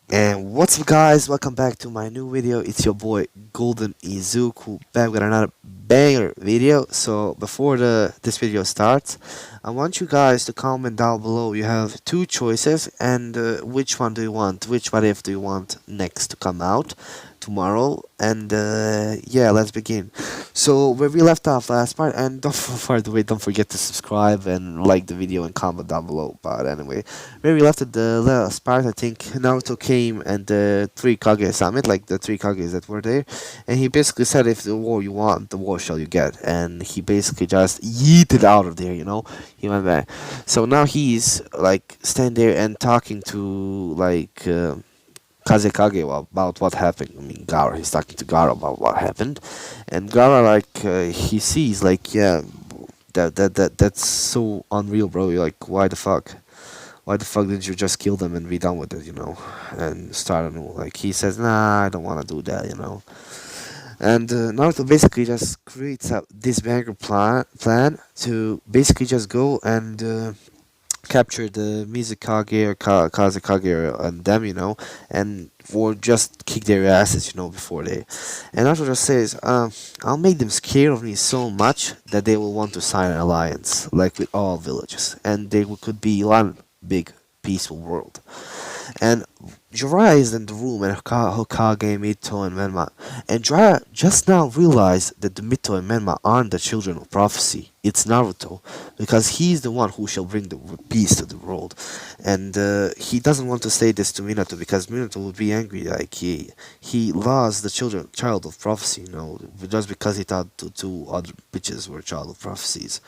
And what's up, guys? Welcome back to my new video. It's your boy Golden Izuku back with another banger video. So before the this video starts, I want you guys to comment down below. You have two choices, and which one do you want? Which what if do you want next to come out tomorrow? And yeah, let's begin. So where we left off last part, and by the way, don't forget to subscribe and like the video and comment down below. But anyway, where we left at the last part, I think Naruto came and the three Kage summit, like the three Kages that were there, and he basically said, "If the war you want, the war shall you get." And he basically just yeeted out of there, you know. He went back. So now he's like standing there and talking to like Kazekage about what happened. I mean, Gara. He's talking to Gara about what happened, and Gara like he sees like yeah. That's so unreal, bro. You're like, why the fuck? Why the fuck didn't you just kill them and be done with it, you know, and start anew? Like he says, nah, I don't want to do that, you know. And Naruto basically just creates this banger plan to basically just go and capture the Mizukage or Kazekage and them, you know, and or just kick their asses, you know, before they. And Naruto just says, I'll make them scared of me so much that they will want to sign an alliance, like with all villages, and they could be one big peaceful world. And Jiraiya is in the room and Hokage, Mito, and Menma. And Jiraiya just now realized that the Mito and Menma aren't the children of prophecy. It's Naruto, because he's the one who shall bring the peace to the world. And he doesn't want to say this to Minato because Minato would be angry. Like he lost the child of prophecy, you know, just because he thought two other bitches were child of prophecies.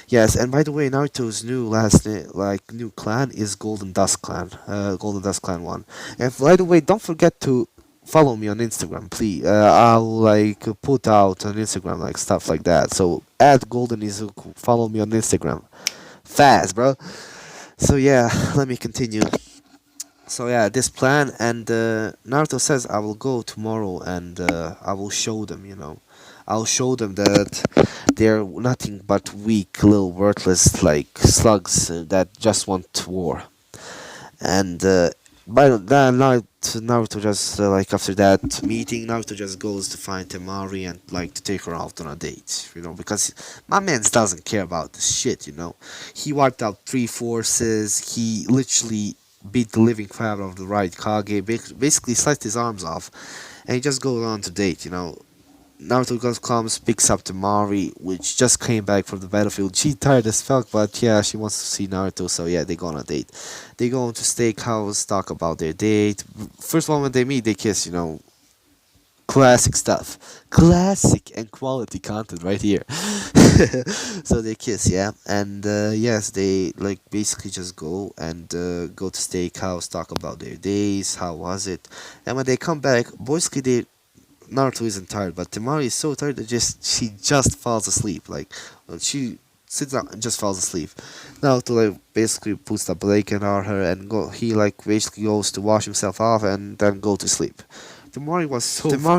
Yes, and by the way, Naruto's new last name, like new clan, is Golden Dust Clan, Golden Dust Clan 1. And by the way, don't forget to follow me on Instagram, please. I'll like put out on Instagram like stuff like that. So at Golden Izuku, follow me on Instagram, fast, bro. So yeah, let me continue. So yeah, this plan, and Naruto says I will go tomorrow and I will show them, you know. I'll show them that they're nothing but weak, little worthless, like slugs that just want war. And by that night, Naruto just like after that meeting, Naruto just goes to find Temari and like to take her out on a date, you know, because my man doesn't care about this shit, you know. He wiped out three forces. He literally beat the living crap out of the right Kage, basically sliced his arms off, and he just goes on to date, you know. Naruto comes, picks up Temari, which just came back from the battlefield. She tired as fuck, but yeah, she wants to see Naruto, so yeah, they go on a date. They go into steakhouse, talk about their date. First one when they meet, they kiss, you know. Classic stuff. Classic and quality content right here. So they kiss, yeah. And yes, they like basically just go and go to steakhouse, talk about their days, how was it. And when they come back, basically they Naruto isn't tired, but Temari is so tired that she just falls asleep. Like she sits down and just falls asleep. Naruto like basically puts the blanket on her and he like basically goes to wash himself off and then go to sleep. Temari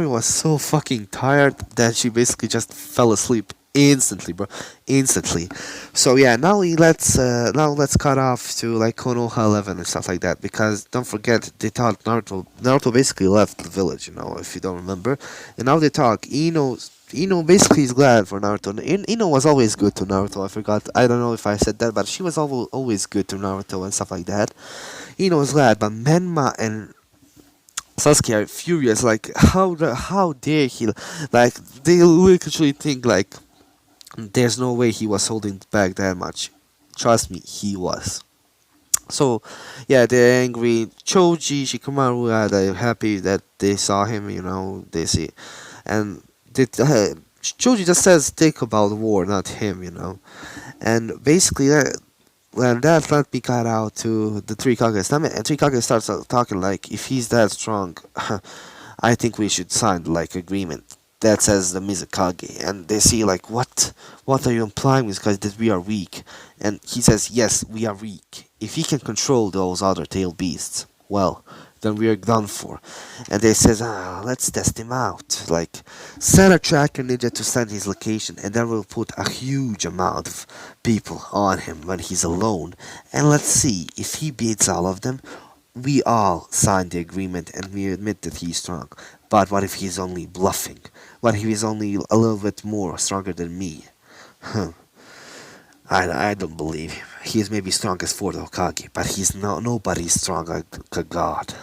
was so fucking tired that she basically just fell asleep instantly, bro, instantly. So yeah, now let's cut off to like Konoha 11 and stuff like that, because don't forget they thought Naruto basically left the village, you know, if you don't remember. And now they talk. Ino basically is glad for Naruto. Ino was always good to Naruto. I forgot. I don't know if I said that, but she was always good to Naruto and stuff like that. Ino was glad, but Menma and Sasuke are furious. Like how dare he? Like they literally think like there's no way he was holding back that much. Trust me, he was. So, yeah, they're angry. Choji, Shikamaru are happy that they saw him, you know, they see. And Choji just says, think about the war, not him, you know. And basically, when that let me cut out to the three Kages. And three Kages starts talking like, if he's that strong, I think we should sign like agreement that says the Mizukage. And they see like, what are you implying? Because that we are weak. And he says, yes, we are weak. If he can control those other tail beasts, well, then we are done for. And they says, let's test him out. Like, send a tracker ninja to send his location, and then we'll put a huge amount of people on him when he's alone. And let's see if he beats all of them. we all signed the agreement and we admit that he's strong. But what if he's only bluffing? What if he's only a little bit more stronger than me? Huh. I don't believe him. He is maybe strong as for the Hokage, but he's nobody's strong like a god.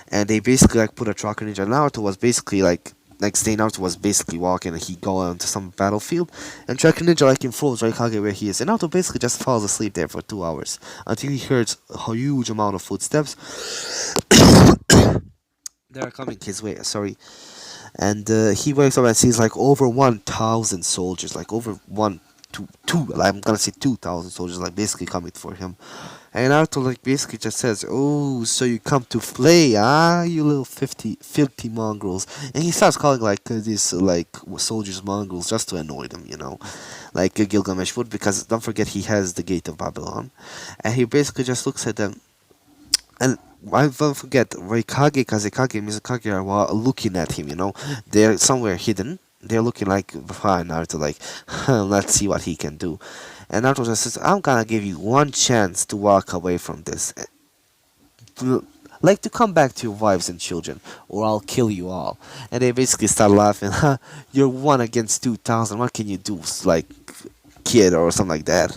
And they basically like put a tracker ninja. Naruto was basically like next day Naruto was basically walking and he go onto some battlefield and tracker ninja like informs Raikage where he is. And Naruto basically just falls asleep there for 2 hours until he hears a huge amount of footsteps. They are coming his way. Sorry. And he wakes up and sees like over 1,000 soldiers, like over I'm gonna say 2,000 soldiers, like basically coming for him. And Naruto like basically just says, "Oh, so you come to play, ah, you little filthy mongrels." And he starts calling like these like soldiers mongrels just to annoy them, like Gilgamesh would, because don't forget he has the gate of Babylon, and he basically just looks at them. And I don't forget, Raikage, Kazekage, and Mizukage are looking at him, They're somewhere hidden. They're looking like behind Naruto, like, let's see what he can do. And Naruto just says, I'm gonna give you one chance to walk away from this. Like, to come back to your wives and children, or I'll kill you all. And they basically start laughing, you're 1 against 2,000, what can you do? Like, kid, or something like that.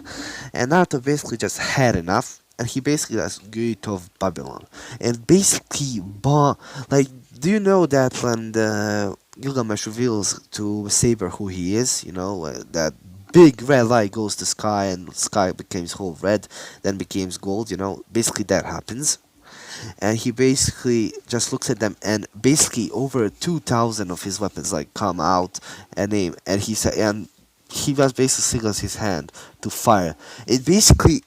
And Naruto basically just had enough. And he basically has Gate of Babylon, and basically, like, do you know that when Gilgamesh reveals to Saber who he is, that big red light goes to sky, and sky becomes whole red, then becomes gold, basically that happens, and he basically just looks at them, and basically over 2,000 of his weapons like come out and aim, and he said, and he was basically signals his hand to fire. It basically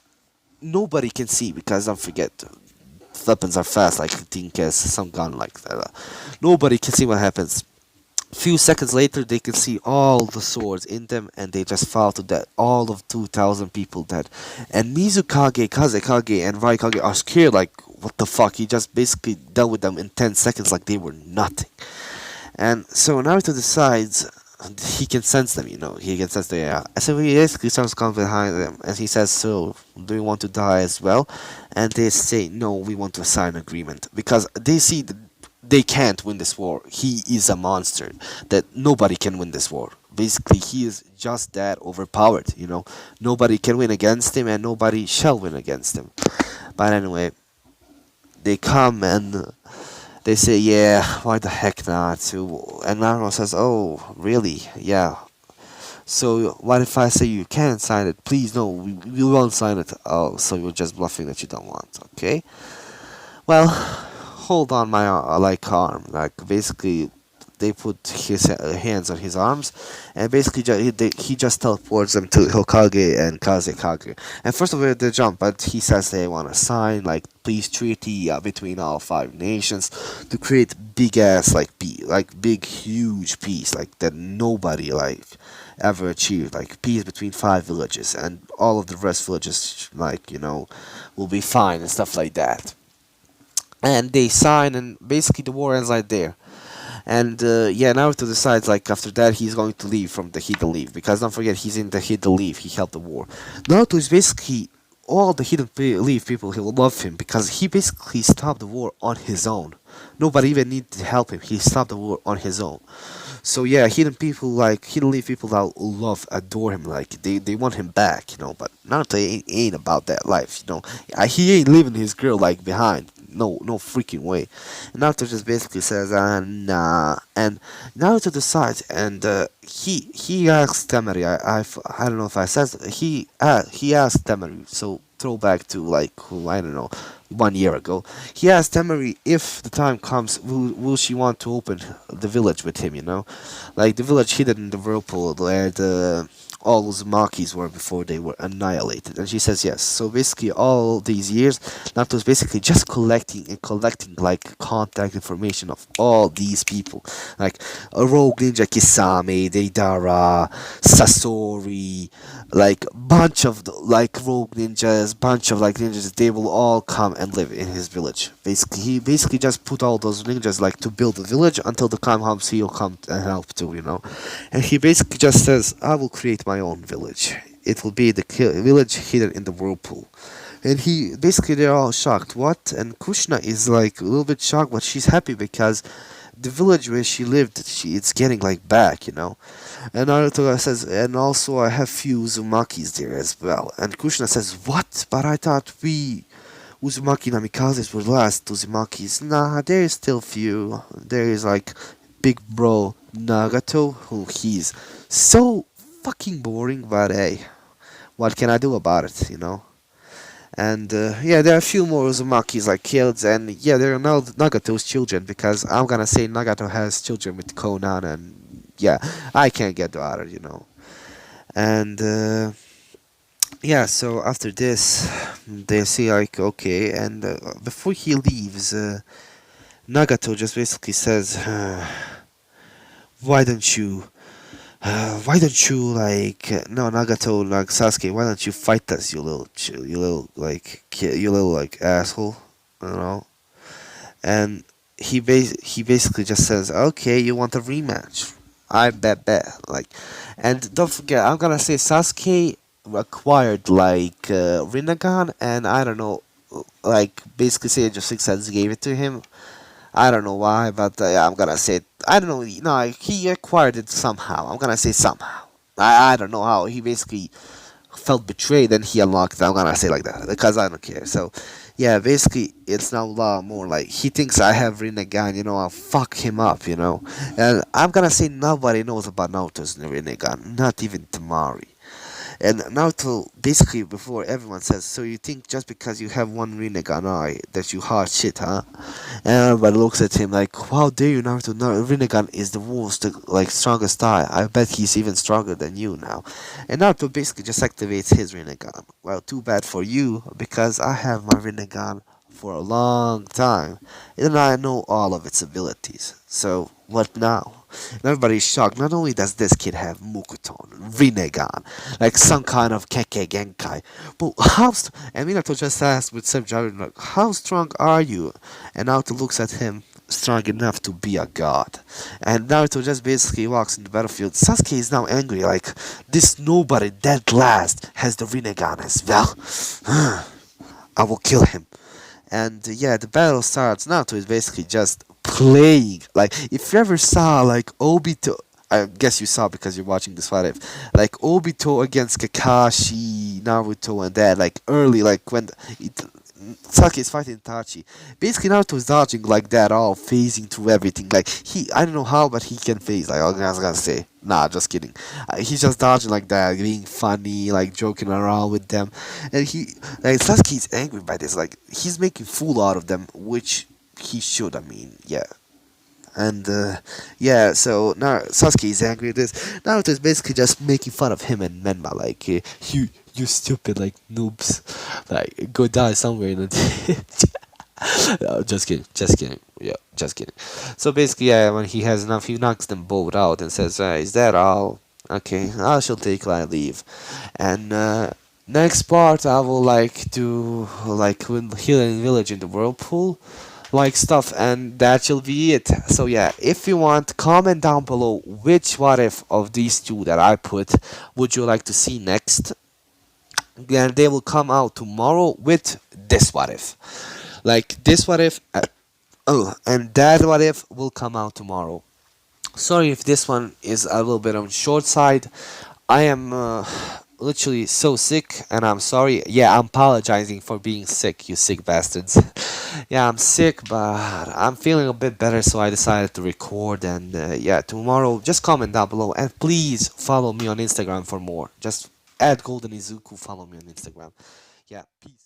nobody can see because don't forget weapons are fast like think as some gun like that. Nobody can see what happens. Few seconds later they can see all the swords in them and they just fall to death. All of 2,000 people dead. And Mizukage, Kazekage and Raikage are scared like what the fuck, he just basically dealt with them in 10 seconds like they were nothing. And so Naruto decides he can sense them, he can sense them, yeah. So he basically starts coming behind them, and he says, so, do you want to die as well? And they say, no, we want to sign an agreement, because they see that they can't win this war. He is a monster, that nobody can win this war. Basically, he is just that overpowered, Nobody can win against him, and nobody shall win against him. But anyway, they come and they say, yeah, why the heck not? So, and Naruto says, oh, really? Yeah. So, what if I say you can't sign it? Please, no, we won't sign it. Oh, so you're just bluffing that you don't want, okay? Well, hold on my arm. Like, basically, they put his hands on his arms, and basically he just teleports them to Hokage and Kazekage. And first of all, they jump, but he says they want to sign like peace treaty between all 5 nations to create big ass like big huge peace like that nobody like ever achieved, like peace between 5 villages, and all of the rest villages like will be fine and stuff like that. And they sign, and basically the war ends right there. And yeah, Naruto decides like after that he's going to leave from the Hidden Leaf, because don't forget he's in the Hidden Leaf. He helped the war. Naruto is basically all the Leaf people. He will love him because he basically stopped the war on his own. Nobody even needed to help him. He stopped the war on his own. So yeah, Hidden Leaf people that love, adore him, like they want him back, But Naruto ain't about that life, He ain't leaving his girl like behind. No, no freaking way. And Naruto just basically says, nah. And Naruto decides, and he asks Temari. I don't know if I said he asked Temari. So throwback to like I don't know, 1 year ago. He asked Temari if the time comes, will she want to open the village with him? Like the village hidden in the whirlpool where all those Makis were before they were annihilated. And she says yes. So basically all these years, Naruto's basically just collecting like contact information of all these people. Like a rogue ninja Kisame, Deidara, Sasori, like bunch of like rogue ninjas, bunch of like ninjas, they will all come and live in his village. Basically, he basically just put all those ninjas like to build a village until the time comes he'll come and help too, And he basically just says, I will create my own village. It will be the village hidden in the whirlpool. And he basically they're all shocked. What? And Kushna is like a little bit shocked, but she's happy because the village where she lived, it's getting like back, you know. And Naruto says, and also I have few Uzumakis there as well. And Kushna says, what? But I thought we Uzumaki Namikazes were last Uzumakis. Nah, there is still few. There is like big bro Nagato, who he's so fucking boring, but hey, what can I do about it, you know? And yeah, there are a few more Uzumakis like killed, and yeah, there are now Nagato's children because I'm gonna say Nagato has children with Conan, and yeah, I can't get out of, you know. And yeah, so after this, they say like okay, and before he leaves, Nagato just basically says, "Why don't you?" Why don't you like no Nagato like Sasuke? Why don't you fight us, you little like you little like asshole, you know? And he basically just says, okay, you want a rematch? I bet like, and don't forget, I'm gonna say Sasuke acquired like Rinnegan, and I don't know, like basically Sage of Six Sense gave it to him. I don't know why, but I'm gonna say I don't know. No, he acquired it somehow. I'm gonna say somehow. I don't know how. He basically felt betrayed and he unlocked it. I'm gonna say like that because I don't care. So, yeah, basically it's now a lot more like he thinks I have Rinnegan. You know, I'll fuck him up. You know, and I'm gonna say nobody knows about Naruto's Rinnegan, not even Tamari. And Naruto, basically, before everyone says, so you think just because you have one Rinnegan eye that you hard shit, huh? And everybody looks at him like, how dare you, Naruto? Rinnegan is the worst, like, strongest eye. I bet he's even stronger than you now. And Naruto basically just activates his Rinnegan. Well, too bad for you, because I have my Rinnegan for a long time, and I know all of its abilities. So, what now? And everybody's shocked. Not only does this kid have Mukuton, Rinnegan, like some kind of Kekkei Genkai, but and Minato just asked with some jargon, like, how strong are you? And Naruto looks at him, strong enough to be a god. And Naruto just basically walks in the battlefield. Sasuke is now angry, like, this nobody dead last has the Rinnegan as well. I will kill him. And yeah, the battle starts. Naruto is basically just playing. Like, if you ever saw like Obito, I guess you saw because you're watching this fight. Like Obito against Kakashi, Naruto, and that. Like early, like when Sasuke is fighting Itachi. Basically, Naruto is dodging like that, all phasing through everything. Like I don't know how, but he can phase. Like I was gonna say, nah, just kidding. He's just dodging like that, being funny, like joking around with them. And like Sasuke is angry by this. Like he's making fool out of them, which he should. I mean, yeah. And yeah, so now Sasuke is angry at this. Naruto is basically just making fun of him and Menma, like you stupid like noobs, like go die somewhere in the ditch. No, just kidding, yeah, just kidding. So basically, yeah, when he has enough, he knocks them both out and says, "Is that all? Okay, I shall take my leave." And next part, I will like to like when healing village in the whirlpool like stuff, and that shall be it. So yeah, if you want, comment down below which what if of these two that I put would you like to see next, and they will come out tomorrow with this what if, like this what if, oh, and that what if will come out tomorrow. Sorry if this one is a little bit on short side. I am literally so sick, and I'm sorry. Yeah, I'm apologizing for being sick, you sick bastards. Yeah, I'm sick, but I'm feeling a bit better, so I decided to record. And yeah, tomorrow, just comment down below, and please follow me on Instagram for more. Just add Golden Izuku, follow me on Instagram. Yeah, peace.